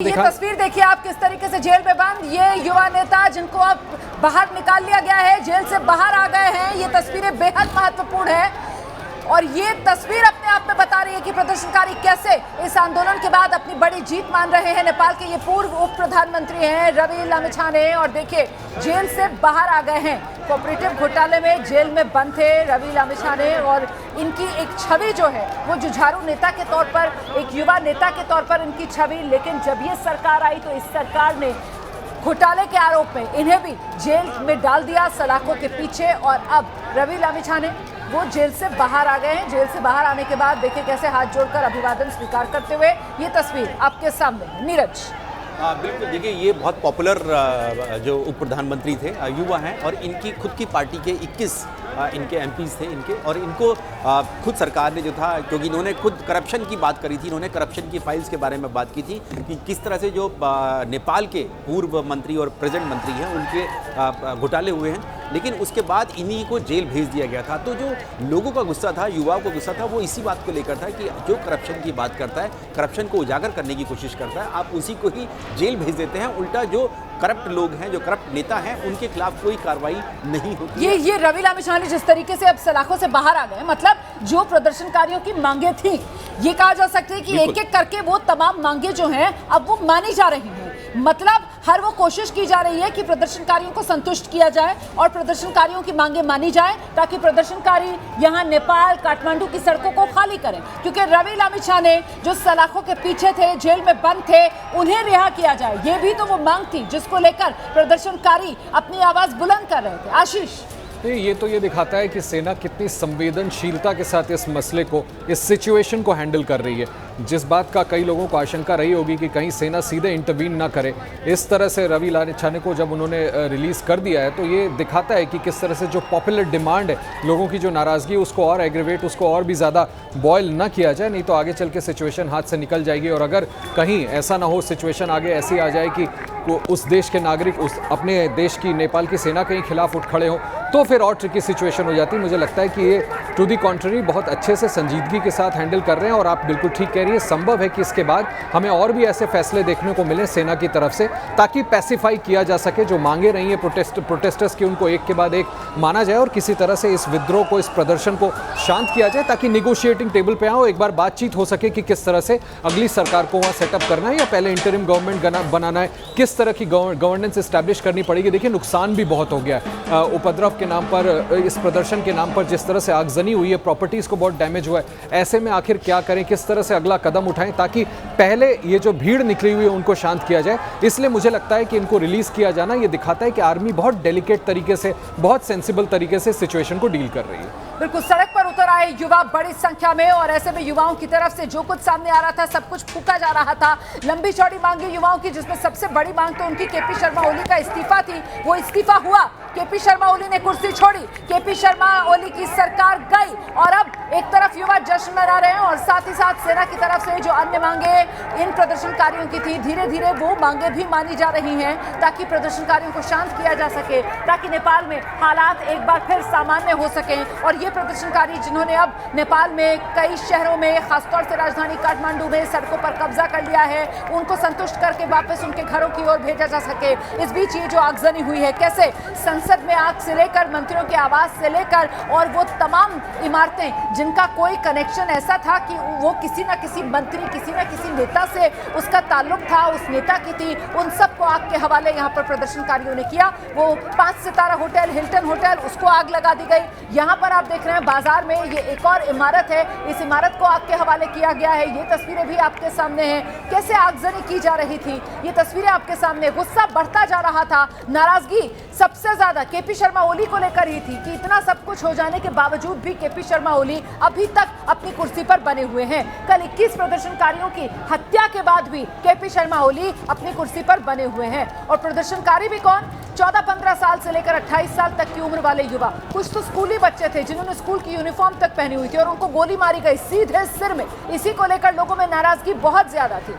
ये तस्वीर देखिए आप किस तरीके से जेल में बंद ये युवा नेता जिनको अब बाहर निकाल लिया गया है, जेल से बाहर आ गए हैं। ये तस्वीरें बेहद महत्वपूर्ण है और ये तस्वीर अपने आप में बता रही है कि प्रदर्शनकारी कैसे इस आंदोलन के बाद अपनी बड़ी जीत मान रहे हैं। नेपाल के ये पूर्व उप प्रधानमंत्री हैं रवि लामिछाने और देखिए जेल से बाहर आ गए हैं। कोऑपरेटिव घोटाले में जेल में बंद थे रवि लामिछाने और इनकी एक छवि जो है वो जुझारू नेता के तौर पर, एक युवा नेता के तौर पर इनकी छवि, लेकिन जब ये सरकार आई तो इस सरकार ने घोटाले के आरोप में इन्हें भी जेल में डाल दिया सलाखों के पीछे। और अब रवि लामिछाने वो जेल से बाहर आ गए हैं। जेल से बाहर आने के बाद देखिए कैसे हाथ जोड़कर अभिवादन स्वीकार करते हुए ये तस्वीर आपके सामने है। नीरज, बिल्कुल, देखिए ये बहुत पॉपुलर जो उप प्रधानमंत्री थे, युवा हैं और इनकी खुद की पार्टी के 21 इनके एमपीज थे इनके, और इनको खुद सरकार ने जो था, क्योंकि इन्होंने खुद करप्शन की बात करी थी, इन्होंने करप्शन की फाइल्स के बारे में बात की थी कि किस तरह से जो नेपाल के पूर्व मंत्री और प्रेजेंट मंत्री हैं उनके घोटाले हुए हैं, लेकिन उसके बाद इन्हीं को जेल भेज दिया गया था। तो जो लोगों का गुस्सा था, युवाओं का गुस्सा था, वो इसी बात को लेकर था कि जो करप्शन की बात करता है, करप्शन को उजागर करने की कोशिश करता है, आप उसी को ही जेल भेज देते हैं। उल्टा जो करप्ट लोग हैं, जो करप्ट नेता हैं, उनके खिलाफ कोई कार्रवाई नहीं होती। ये रवि लामिछाने जिस तरीके से अब सलाखों से बाहर आ गए, मतलब जो प्रदर्शनकारियों की मांगे थी, ये कहा जा सकता है कि एक एक करके वो तमाम मांगे जो हैं अब वो मानी जा रही हैं। मतलब हर वो कोशिश की जा रही है कि प्रदर्शनकारियों को संतुष्ट किया जाए और प्रदर्शनकारियों की मांगे मानी जाए ताकि प्रदर्शनकारी यहाँ नेपाल काठमांडू की सड़कों को खाली करें। क्योंकि रवि लामिछाने जो सलाखों के पीछे थे, जेल में बंद थे, उन्हें रिहा किया जाए, ये भी तो वो मांग थी जिसको लेकर प्रदर्शनकारी अपनी आवाज बुलंद कर रहे थे। आशीष, ये तो ये दिखाता है कि सेना कितनी संवेदनशीलता के साथ इस मसले को, इस सिचुएशन को हैंडल कर रही है। जिस बात का कई लोगों को आशंका रही होगी कि कहीं सेना सीधे इंटरवीन ना करे, इस तरह से रवि लामिछाने को जब उन्होंने रिलीज़ कर दिया है तो ये दिखाता है कि किस तरह से जो पॉपुलर डिमांड है, लोगों की जो नाराज़गी, उसको और एग्रीवेट, उसको और भी ज़्यादा बॉयल ना किया जाए, नहीं तो आगे चल के सिचुएशन हाथ से निकल जाएगी। और अगर कहीं ऐसा ना हो, सिचुएशन आगे ऐसी आ जाए कि उस देश के नागरिक उस अपने देश की, नेपाल की सेना के खिलाफ उठ खड़े हों, तो फिर और ट्रिकी सिचुएशन हो जाती है। मुझे लगता है कि ये टू दी कॉन्ट्ररी बहुत अच्छे से संजीदगी के साथ हैंडल कर रहे हैं। और आप बिल्कुल ठीक कह रही है, संभव है कि इसके बाद हमें और भी ऐसे फैसले देखने को मिले सेना की तरफ से, ताकि पैसिफाई किया जा सके जो मांगे रही हैं प्रोटेस्टर्स की, उनको एक के बाद एक माना जाए और किसी तरह से इस विद्रोह को, इस प्रदर्शन को शांत किया जाए, ताकि निगोशिएटिंग टेबल पे आओ, एक बार बातचीत हो सके कि किस तरह से अगली सरकार को वहाँ सेटअप करना है या पहले इंटरिम गवर्नमेंट बनाना है, किस तरह की गवर्नेंस इस्टेब्लिश करनी पड़ेगी। देखिए नुकसान भी बहुत हो गया है उपद्रव के नाम पर, इस प्रदर्शन के नाम पर जिस तरह से आगजनी हुई है, प्रॉपर्टीज़ को बहुत डैमेज हुआ है। ऐसे में आखिर क्या करें, किस तरह से अगला कदम उठाएं ताकि पहले ये जो भीड़ निकली हुई है उनको शांत किया जाए। इसलिए मुझे लगता है कि इनको रिलीज़ किया जाना ये दिखाता है कि आर्मी बहुत डेलिकेट तरीके से, बहुत सेंसिबल तरीके से सिचुएशन को डील कर रही है। बिल्कुल, सड़क पर उतर आए युवा बड़ी संख्या में और ऐसे में युवाओं की तरफ से जो कुछ सामने आ रहा था, सब कुछ फूका जा रहा था। लंबी चौड़ी मांगे युवाओं की, जिसमें सबसे बड़ी मांग तो उनकी केपी शर्मा ओली का इस्तीफा थी। वो इस्तीफा हुआ, केपी शर्मा ओली ने कुर्सी छोड़ी, केपी शर्मा ओली की सरकार गई और अब एक तरफ युवा जश्न मना रहे हैं और साथ ही साथ सेना की तरफ से जो अन्य मांगे इन प्रदर्शनकारियों की थी, धीरे धीरे वो मांगे भी मानी जा रही हैं ताकि प्रदर्शनकारियों को शांत किया जा सके, ताकि नेपाल में हालात एक बार फिर सामान्य हो सकें। और ये प्रदर्शनकारी जिन्होंने अब नेपाल में कई शहरों में, खासतौर से राजधानी काठमांडू में सड़कों पर कब्जा कर लिया है, उनको संतुष्ट करके वापस उनके घरों की ओर भेजा जा सके। इस बीच ये जो आगजनी हुई है, कैसे संसद में आग से लेकर मंत्रियों के आवास से लेकर और वो तमाम इमारतें जिनका कोई कनेक्शन ऐसा था कि वो किसी ना किसी मंत्री, किसी ना किसी नेता से उसका ताल्लुक था, उस नेता की थी, उन सबको आग के हवाले यहाँ पर प्रदर्शनकारियों ने किया। वो 5 सितारा होटल, हिल्टन होटल, उसको आग लगा दी गई। यहाँ पर आप देख रहे हैं बाजार में ये एक और इमारत है, इस इमारत को आग के हवाले किया गया है। ये तस्वीरें भी आपके सामने हैं, कैसे आगजनी की जा रही थी, ये तस्वीरें आपके सामने। गुस्सा बढ़ता जा रहा था, नाराजगी सबसे ज्यादा केपी शर्मा ओली को लेकर ही थी कि इतना सब कुछ हो जाने के बावजूद भी केपी शर्मा ओली अभी तक अपनी कुर्सी पर बने हुए हैं। कल 21 प्रदर्शनकारियों की हत्या के बाद भी केपी शर्मा ओली अपनी कुर्सी पर बने हुए हैं। और प्रदर्शनकारी भी कौन? 14-15 साल से लेकर 28 साल तक की उम्र वाले युवा, कुछ तो स्कूली बच्चे थे जिन्होंने स्कूल की यूनिफॉर्म तक पहनी हुई थी और उनको गोली मारी गई सीधे सिर में। इसी को लेकर लोगों में नाराजगी बहुत ज्यादा थी।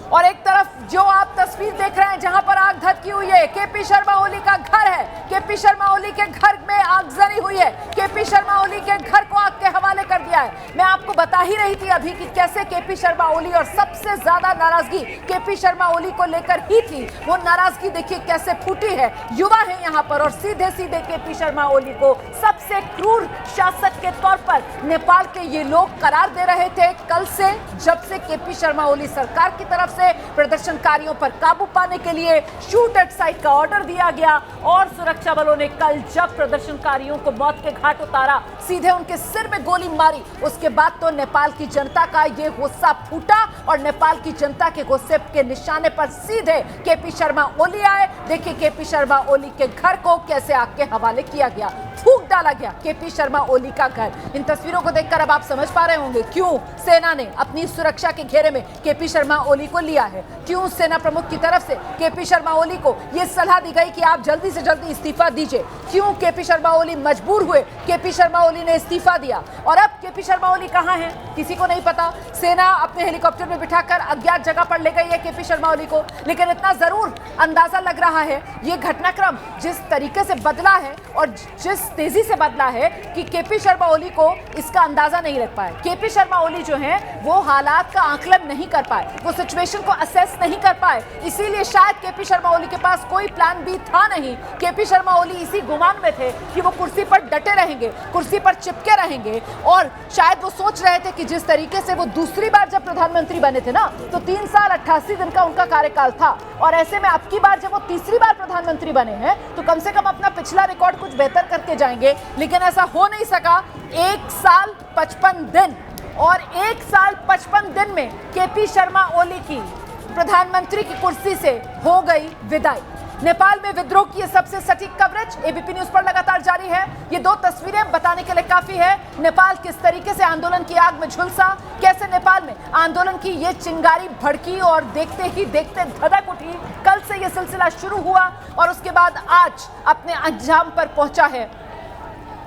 और एक तरफ जो आप तस्वीर देख रहे हैं जहां पर आग धधकी हुई है। केपी शर्मा ओली का घर है। केपी शर्मा ओली के घर में आगजनी हुई है। केपी शर्मा ओली के घर को आग के हवाले कर दिया है। मैं आपको बता ही रही थी अभी कि कैसे केपी शर्मा ओली, और सबसे ज्यादा नाराजगी केपी शर्मा ओली को लेकर ही थी। वो नाराजगी देखिए कैसे फूटी है। युवा है यहाँ पर और सीधे सीधे केपी शर्मा ओली को सबसे क्रूर शासक के तौर पर नेपाल के ये लोग करार दे रहे थे। कल से जब से केपी शर्मा ओली सरकार की तरफ से प्रदर्शनकारियों पर काबू पाने के लिए शूट एट साइट का ऑर्डर दिया गया और सुरक्षा बलों ने कल जब प्रदर्शनकारियों को मौत के घाट उतारा, सीधे उनके सिर में गोली मारी, उसके बाद तो नेपाल की जनता का ये गुस्सा फूटा और नेपाल की जनता के गुस्से के निशाने पर सीधे केपी शर्मा ओली आए। देखिए केपी शर्मा ओली के घर को कैसे आग के हवाले किया गया, फूंक डाला गया केपी शर्मा ओली का घर। इन तस्वीरों को देखकर अब आप समझ पा रहे होंगे क्यों सेना ने अपनी सुरक्षा के घेरे में केपी शर्मा ओली को लिया है, क्यों सेना प्रमुख की तरफ से केपी शर्मा ओली को यह सलाह दी गई कि आप जल्दी से जल्दी इस्तीफा दीजिए, क्यों केपी शर्मा ओली मजबूर हुए, केपी शर्मा ओली ने इस्तीफा दिया। और अब केपी शर्मा ओली कहां है किसी को नहीं पता। सेना अपने हेलीकॉप्टर में बिठाकर अज्ञात जगह पर ले गई है केपी शर्मा ओली को, लेकिन इतना जरूर अंदाजा लग रहा है ये घटनाक्रम जिस तरीके से बदला है और जिस तेजी से बदला है कि केपी शर्मा ओली को इसका अंदाजा नहीं लग पाया। केपी शर्मा ओली जो है वो हालात का आकलन नहीं कर पाए, वो सिचुएशन को असेस नहीं कर पाए, इसीलिए शायद केपी शर्मा ओली के पास कोई प्लान बी था नहीं। केपी शर्मा ओली इसी गुमान में थे कि वो कुर्सी पर डटे रहेंगे, कुर्सी पर चिपके रहेंगे और शायद वो सोच रहे थे कि जिस तरीके से वो दूसरी बार जब प्रधानमंत्री बने थे ना तो 3 साल 88 दिन का उनका कार्यकाल था, और ऐसे में अब की बार जब वो तीसरी बार प्रधानमंत्री बने हैं तो कम से कम अपना पिछला रिकॉर्ड कुछ बेहतर करके जाएंगे, लेकिन ऐसा हो नहीं सका। 1 साल 55 दिन और 1 साल 55 दिन में केपी शर्मा ओली की प्रधानमंत्री की कुर्सी से हो गई विदाई। नेपाल में विद्रोह की ये सबसे सटीक कवरेज एबीपी न्यूज पर लगातार जारी है। ये 2 तस्वीरें बताने के लिए काफी है नेपाल किस तरीके से आंदोलन की आग में झुलसा, कैसे नेपाल में आंदोलन की ये चिंगारी भड़की और देखते ही देखते धधक उठी। कल से ये सिलसिला शुरू हुआ और उसके बाद आज अपने अंजाम पर पहुंचा है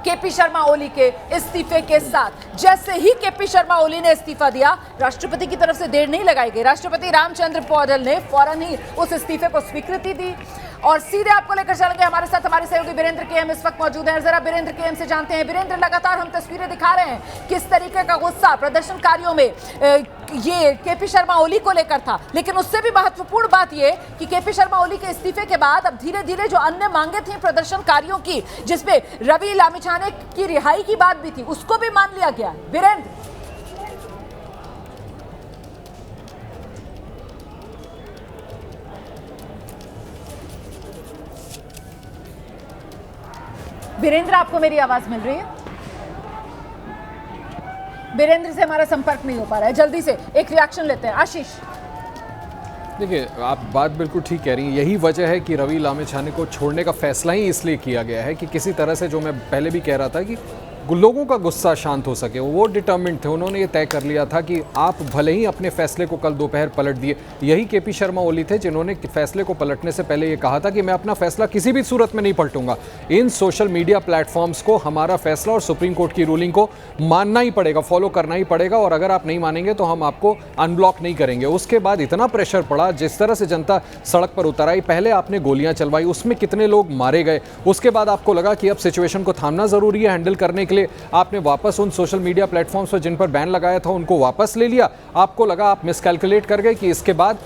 केपी शर्मा ओली के इस्तीफे के साथ। जैसे ही केपी शर्मा ओली ने इस्तीफा दिया, राष्ट्रपति की तरफ से देर नहीं लगाई गई, राष्ट्रपति रामचंद्र पौडेल ने फौरन ही उस इस्तीफे को स्वीकृति दी और सीधे आपको लेकर चलेंगे। हमारे साथ हमारे सहयोगी वीरेंद्र केएम इस वक्त मौजूद हैं। जरा वीरेंद्र केएम से जानते हैं। वीरेंद्र, लगातार हम तस्वीरें दिखा रहे हैं किस तरीके का गुस्सा प्रदर्शनकारियों में ये केपी शर्मा ओली को लेकर था, लेकिन उससे भी महत्वपूर्ण बात ये कि केपी शर्मा ओली के इस्तीफे के बाद अब धीरे धीरे जो अन्य मांगे थी प्रदर्शनकारियों की, जिसमें रवि लामिछाने की रिहाई की बात भी थी, उसको भी मान लिया गया। वीरेंद्र, वीरेंद्र आपको मेरी आवाज मिल रही है? वीरेंद्र से हमारा संपर्क नहीं हो पा रहा है, जल्दी से एक रिएक्शन लेते हैं। आशीष, देखिए आप बात बिल्कुल ठीक कह रही हैं। यही वजह है कि रवि लामिछाने को छोड़ने का फैसला ही इसलिए किया गया है कि किसी तरह से, जो मैं पहले भी कह रहा था, कि लोगों का गुस्सा शांत हो सके। वो डिटर्मिन्ड थे, उन्होंने ये तय कर लिया था कि आप भले ही अपने फैसले को कल दोपहर पलट दिए। यही केपी शर्मा ओली थे जिन्होंने फैसले को पलटने से पहले ये कहा था कि मैं अपना फैसला किसी भी सूरत में नहीं पलटूंगा। इन सोशल मीडिया प्लेटफॉर्म्स को हमारा फैसला और सुप्रीम कोर्ट की रूलिंग को मानना ही पड़ेगा, फॉलो करना ही पड़ेगा, और अगर आप नहीं मानेंगे तो हम आपको अनब्लॉक नहीं करेंगे। उसके बाद इतना प्रेशर पड़ा, जिस तरह से जनता सड़क पर उतर आई, पहले आपने गोलियां चलवाई, उसमें कितने लोग मारे गए, उसके बाद आपको लगा कि अब सिचुएशन को थामना जरूरी है हैंडल करने के लिए। आपने वापस उन सोशल मीडिया प्लेटफॉर्म्स पर जिन पर बैन लगाया था उनको वापस ले लिया। आपको लगा, आप मिसकैलकुलेट कर गए कि इसके बाद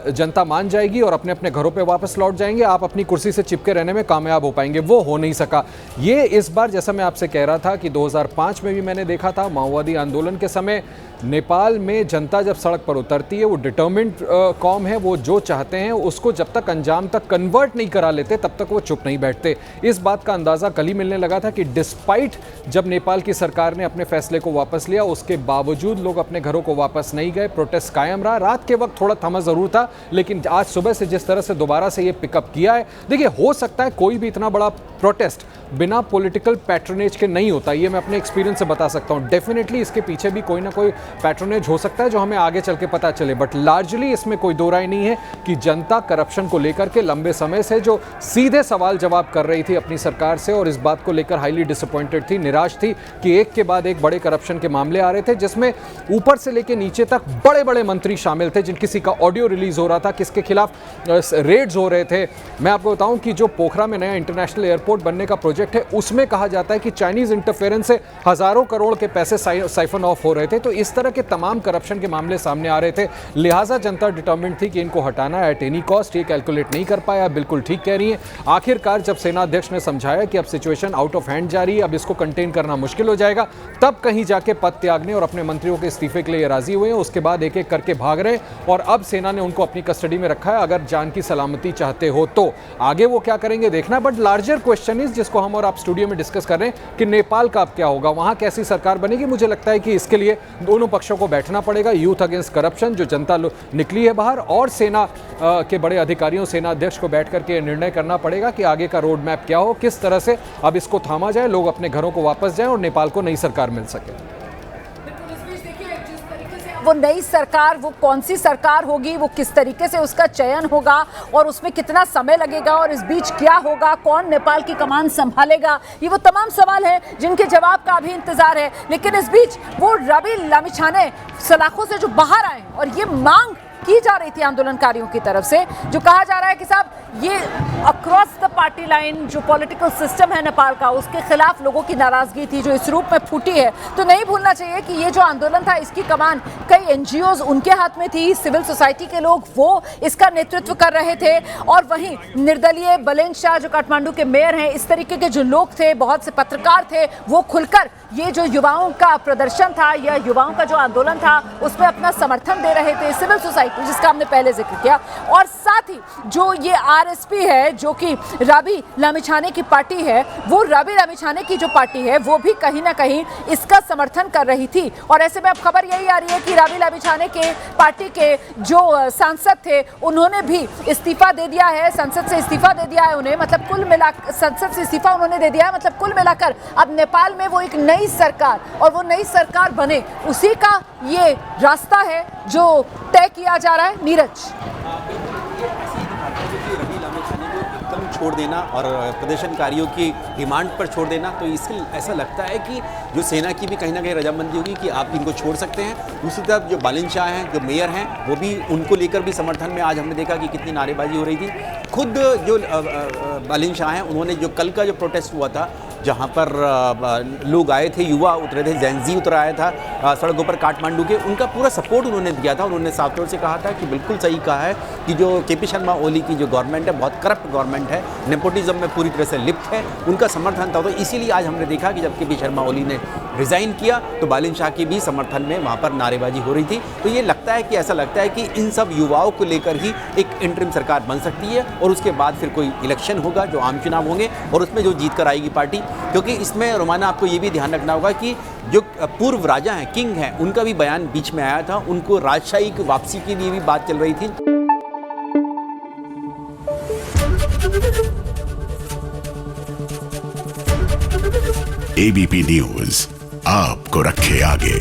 जनता मान जाएगी और अपने अपने घरों पे वापस लौट जाएंगे, आप अपनी कुर्सी से चिपके रहने में कामयाब हो पाएंगे। वो हो नहीं सका। ये इस बार, जैसा मैं आपसे कह रहा था कि 2005 में भी मैंने देखा था, माओवादी आंदोलन के समय नेपाल में जनता जब सड़क पर उतरती है, वो डिटर्मिन्ड कौम है, वो जो चाहते हैं उसको जब तक अंजाम तक कन्वर्ट नहीं करा लेते तब तक वो चुप नहीं बैठते। इस बात का अंदाज़ा कल ही मिलने लगा था कि डिस्पाइट जब नेपाल की सरकार ने अपने फैसले को वापस लिया, उसके बावजूद लोग अपने घरों को वापस नहीं गए, प्रोटेस्ट कायम रहा। रात के वक्त थोड़ा थमा ज़रूर था, लेकिन आज सुबह से जिस तरह से दोबारा से ये पिकअप किया है, देखिए हो सकता है कोई भी इतना बड़ा प्रोटेस्ट बिना पॉलिटिकल पैट्रनेज के नहीं होता, ये मैं अपने एक्सपीरियंस से बता सकता हूँ। डेफिनेटली इसके पीछे भी कोई ना कोई पैट्रोनेज हो सकता है जो हमें आगे चल के पता चले, बट लार्जली इसमें कोई दो राय नहीं है कि जनता करप्शन को लेकर के लंबे समय से जो सीधे सवाल जवाब कर रही थी अपनी सरकार से और इस बात को लेकर हाईली डिसअपॉइंटेड थी, निराश थी कि एक के बाद एक बड़े करप्शन के मामले आ रहे थे, जिसमें ऊपर से लेकर नीचे तक बड़े बड़े मंत्री शामिल थे, जिन किसी का ऑडियो रिलीज हो रहा था, किसके खिलाफ रेड्स हो रहे थे। मैं आपको बताऊं कि जो पोखरा में नया इंटरनेशनल एयरपोर्ट बनने का प्रोजेक्ट है, उसमें कहा जाता है कि चाइनीज इंटरफेरेंस से हजारों करोड़ के पैसे साइफन ऑफ हो रहे थे। तो इस तरह के तमाम करप्शन के मामले सामने आ रहे थे, लिहाजा जनता डिटर्मिन्ड थी कि इनको हटाना है एट एनी कॉस्ट। ये कैलकुलेट नहीं कर पाया, बिल्कुल ठीक कह रही है। आखिरकार जब सेना अध्यक्ष ने समझाया कि अब सिचुएशन आउट ऑफ हैंड जा रही है, अब इसको कंटेन करना मुश्किल हो जाएगा, तब कहीं जाके पद त्यागने और अपने मंत्रियों के इस्तीफे के लिए राजी हुए हैं। उसके बाद एक एक करके भाग रहे और अब सेना ने उनको अपनी कस्टडी में रखा है। अगर जान की सलामती चाहते हो तो आगे वो क्या करेंगे देखना। बट लार्जर क्वेश्चन इज, जिसको हम और आप स्टूडियो में डिस्कस कर रहे हैं, कि नेपाल का अब क्या होगा, वहां कैसी सरकार बनेगी। मुझे लगता है कि इसके लिए दोनों पक्षों को बैठना पड़ेगा। यूथ अगेंस्ट करप्शन जो जनता निकली है बाहर, और सेना के बड़े अधिकारियों, सेना अध्यक्ष को बैठ करके निर्णय करना पड़ेगा कि आगे का रोड मैप क्या हो, किस तरह से अब इसको थामा जाए, लोग अपने घरों को वापस जाएं और नेपाल को नई सरकार मिल सके। वो नई सरकार, वो कौन सी सरकार होगी, वो किस तरीके से उसका चयन होगा और उसमें कितना समय लगेगा और इस बीच क्या होगा, कौन नेपाल की कमान संभालेगा, ये वो तमाम सवाल हैं जिनके जवाब का अभी इंतजार है। लेकिन इस बीच वो रवि लामिछाने सलाखों से जो बाहर आए और ये मांग की जा रही थी आंदोलनकारियों की तरफ से, जो कहा जा रहा है कि साहब ये अक्रॉस द पार्टी लाइन जो पॉलिटिकल सिस्टम है नेपाल का, उसके खिलाफ लोगों की नाराजगी थी जो इस रूप में फूटी है। तो नहीं भूलना चाहिए कि ये जो आंदोलन था, इसकी कमान कई एनजीओज उनके हाथ में थी, सिविल सोसाइटी के लोग वो इसका नेतृत्व कर रहे थे, और वहीं निर्दलीय बलेन शाह जो काठमांडू के मेयर हैं, इस तरीके के जो लोग थे, बहुत से पत्रकार थे, वो खुलकर ये जो युवाओं का प्रदर्शन था या युवाओं का जो आंदोलन था उसमें अपना समर्थन दे रहे थे। सिविल सोसाइटी जिसका हमने पहले जिक्र किया, और साथ ही जो ये आरएसपी है जो कि रवि लामिछाने की पार्टी है, वो रवि लामिछाने की जो पार्टी है वो भी कहीं ना कहीं इसका समर्थन कर रही थी। और ऐसे में अब खबर यही आ रही है कि रवि लामिछाने के पार्टी के जो सांसद थे उन्होंने भी इस्तीफा दे दिया है, संसद से इस्तीफा दे दिया है उन्हें, मतलब कुल मिलाकर संसद से इस्तीफा उन्होंने दे दिया है। मतलब कुल मिलाकर अब नेपाल में वो एक नई सरकार, और वो नई सरकार बने, उसी का ये रास्ता है जो तय किया जा रहा है। नीरज, रवि लामिछाने को एकदम छोड़ देना और प्रदर्शनकारियों की डिमांड पर छोड़ देना, तो इससे ऐसा लगता है कि जो सेना की भी कहीं ना कहीं रजामंदी होगी कि आप इनको छोड़ सकते हैं। दूसरी तरफ जो बालिन शाह हैं, जो मेयर हैं, वो भी उनको लेकर भी समर्थन में आज हमने देखा कि कितनी नारेबाजी हो रही थी। खुद जो बालिन शाह हैं, उन्होंने जो कल का जो प्रोटेस्ट हुआ था, जहाँ पर लोग आए थे, युवा उतरे थे, जैनजी उतर आया था सड़कों पर काठमांडू के, उनका पूरा सपोर्ट उन्होंने दिया था। उन्होंने साफ तौर से कहा था कि बिल्कुल सही कहा है कि जो केपी शर्मा ओली की जो गवर्नमेंट है बहुत करप्ट गवर्नमेंट है, नेपोटिज्म में पूरी तरह से लिप्त है, उनका समर्थन था। तो इसीलिए आज हमने देखा कि जब केपी शर्मा ओली ने रिज़ाइन किया तो बालिन शाह की भी समर्थन में वहाँ पर नारेबाजी हो रही थी। तो ये लगता है कि ऐसा लगता है कि इन सब युवाओं को लेकर ही एक इंटरिम सरकार बन सकती है, और उसके बाद फिर कोई इलेक्शन होगा, जो आम चुनाव होंगे, और उसमें जो जीत कर आएगी पार्टी। क्योंकि इसमें रोमाना आपको ये भी ध्यान रखना होगा कि जो पूर्व राजा हैं, किंग हैं, उनका भी बयान बीच में आया था, उनको राजशाही की वापसी के लिए भी बात चल रही थी। एबीपी न्यूज आपको रखे आगे।